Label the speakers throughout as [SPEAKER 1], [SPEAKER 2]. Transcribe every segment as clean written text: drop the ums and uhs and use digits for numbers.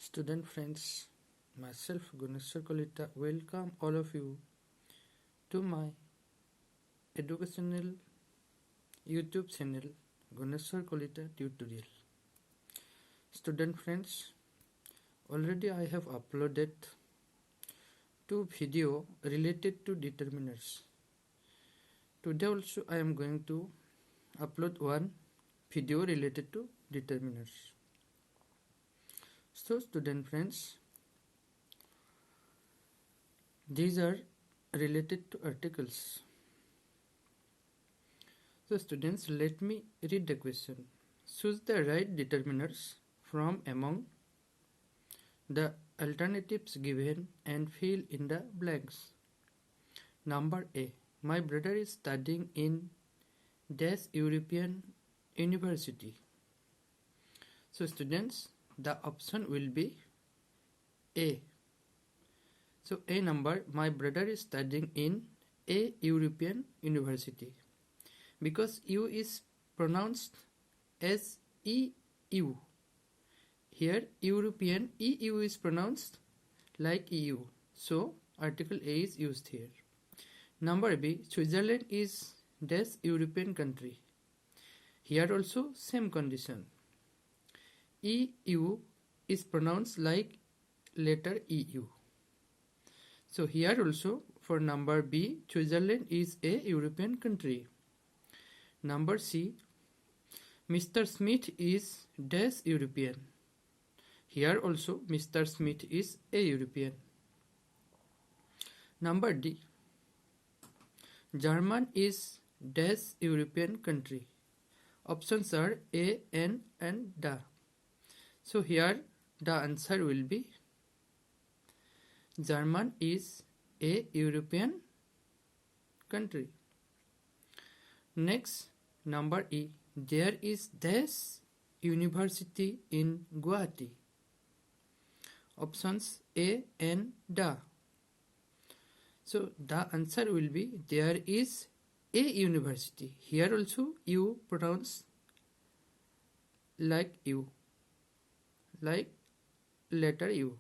[SPEAKER 1] Student friends, myself Guneswar Kalita welcome all of you to my educational YouTube channel Guneswar Kalita tutorial. Student friends, already I have uploaded two video related to determiners. Today also I am going to upload one video related to determiners. So student friends, these are related to articles. So students, let me read the question. Choose the right determiners from among the alternatives given and fill in the blanks. Number A. My brother is studying in dash European University. So students, the option will be A. So A number, my brother is studying in a European University. Because U is pronounced as EU. Here European EU is pronounced like EU. So article A is used here. Number B, Switzerland is dash European country. Here also same condition. EU is pronounced like letter EU. So here also for number B, Switzerland is a European country. Number C, Mr. Smith is dash European. Here also Mr. Smith is a European. Number D, German is dash European country. Options are A, N and DA. So here the answer will be German is a European country. Next, number E. There is this university in Guwahati. Options A, N, DA. So the answer will be there is a university. Here also U pronounce like U, like letter U.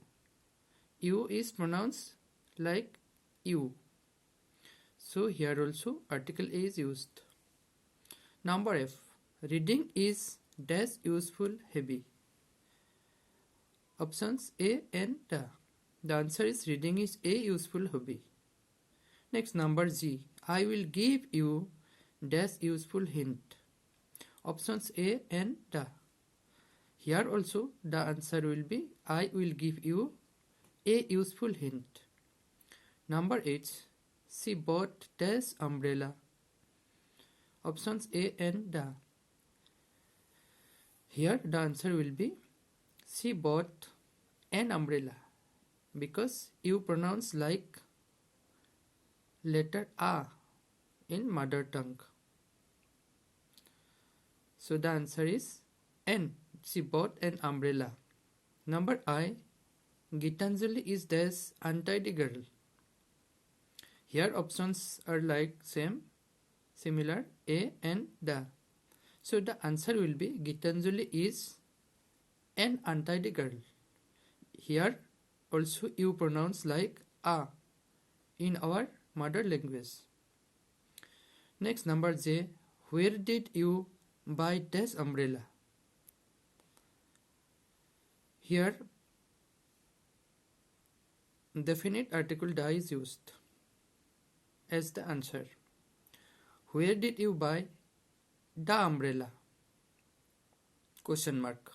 [SPEAKER 1] U is pronounced like U. So here also article A is used. Number F. Reading is dash useful heavy. Options A and D. The answer is reading is a useful hobby. Next, number G. I will give you dash useful hint. Options A and D. Here also the answer will be I will give you a useful hint. Number H. She bought dash umbrella. Options A and D. Here the answer will be she bought an umbrella because you pronounce like letter A in mother tongue. So the answer is N. She bought an umbrella. Number I. Gitanjali is dash untidy girl. Here options are like similar A and D. So the answer will be Gitanjali is an untidy girl. Here also you pronounce like A in our mother language. Next, number J. Where did you buy dash umbrella? Here definite article da is used as the answer. Where did you buy the umbrella? Question mark.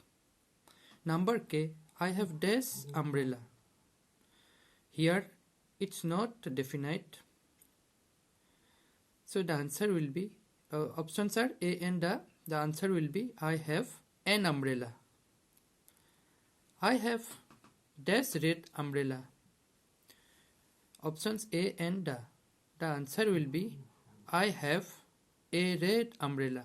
[SPEAKER 1] Number K. I have dash umbrella. Here it's not definite. So the answer will be options are A and D. The answer will be I have an umbrella. I have dash red umbrella. Options A and D. The answer will be I have a red umbrella.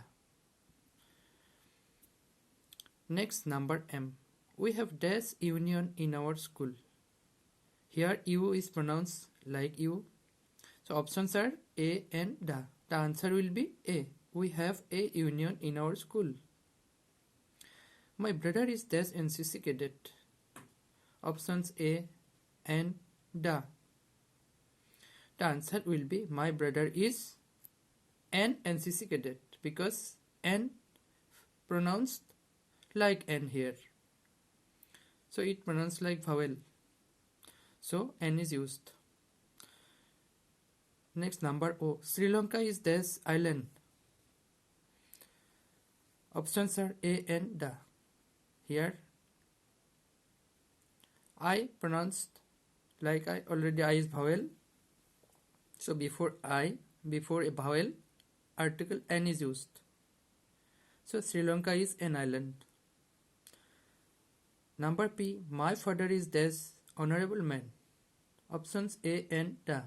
[SPEAKER 1] Next, number M. We have dash union in our school. Here U is pronounced like U. So options are A and D. The answer will be A. We have a union in our school. My brother is dash NCC cadet. Options A and da. The answer will be my brother is an NCC cadet because N pronounced like N here. So it pronounced like vowel. So N is used. Next, number O. Sri Lanka is this island. Options are A and da. Here I pronounced like I is vowel. So before a vowel, article N is used. So Sri Lanka is an island. Number P. My father is this honorable man. Options A and da.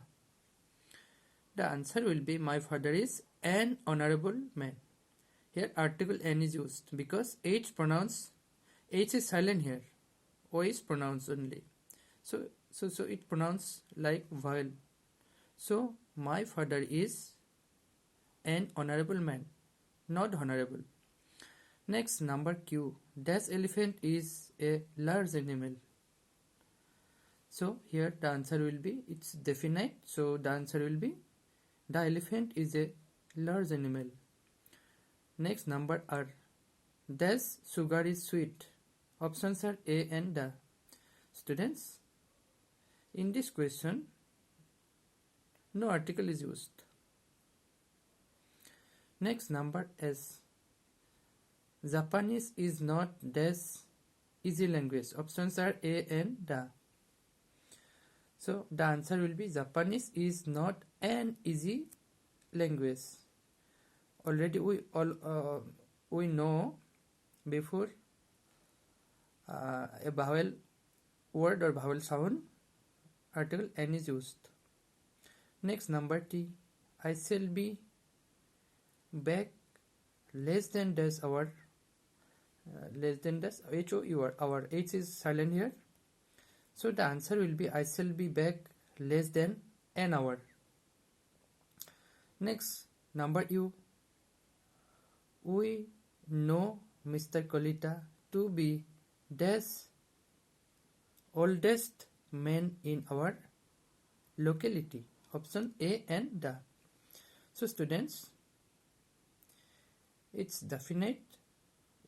[SPEAKER 1] The answer will be my father is an honorable man. Here article N is used because H is silent here. O is pronounced only. So it pronounced like vowel. So my father is an honorable man, not honorable. Next, number Q. This elephant is a large animal. So here the answer will be, it's definite. So the answer will be, the elephant is a large animal. Next, number R. This sugar is sweet. Options are A and da. Students, in this question, no article is used. Next, number S. Japanese is not this easy language. Options are A and da. So the answer will be Japanese is not an easy language. Already we know before a vowel word or vowel sound, article N is used. Next, number T. I shall be back less than dash hour. Less than dash HOUR. Our H is silent here. So the answer will be I shall be back less than an hour. Next, number U. We know Mr. Kalita to be dash oldest man in our locality. Option A and da. So students, it's definite.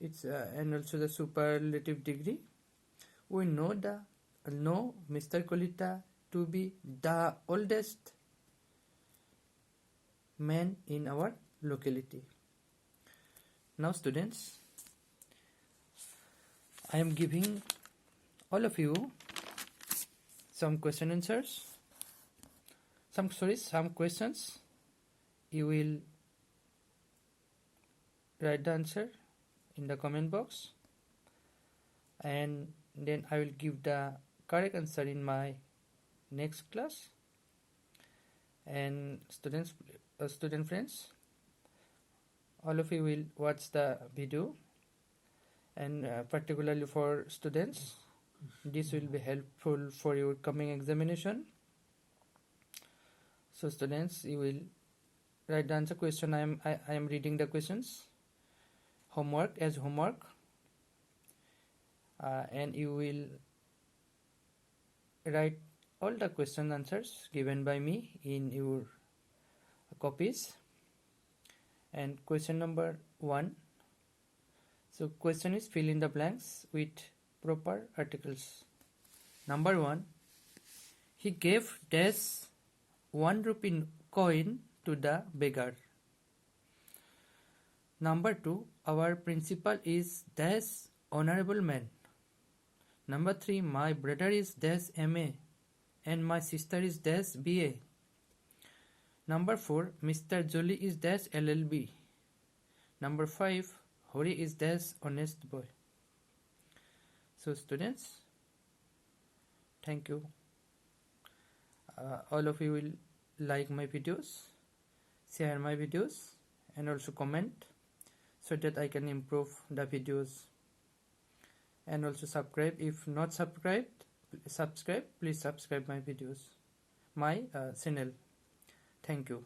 [SPEAKER 1] It's and also the superlative degree. We know Mr. Kalita to be the oldest man in our locality. Now students, I am giving all of you some question answers. Some questions. You will write the answer in the comment box, and then I will give the correct answer in my next class. And student friends, all of you will watch the video, and particularly for students, this will be helpful for your coming examination. So students, you will write the answer question. I am reading the questions. Homework, and you will write all the question answers given by me in your copies. And question number 1. So question is fill in the blanks with proper articles. Number 1. He gave dash 1 rupee coin to the beggar. Number 2. Our principal is dash honorable man. Number 3. My brother is dash MA and my sister is dash BA. Number 4. Mr. Jolly is dash LLB. Number 5. Hori is dash honest boy. So students, thank you. All of you will like my videos, share my videos, and also comment so that I can improve the videos. And also subscribe. If not subscribed, please subscribe my videos, my channel. Thank you.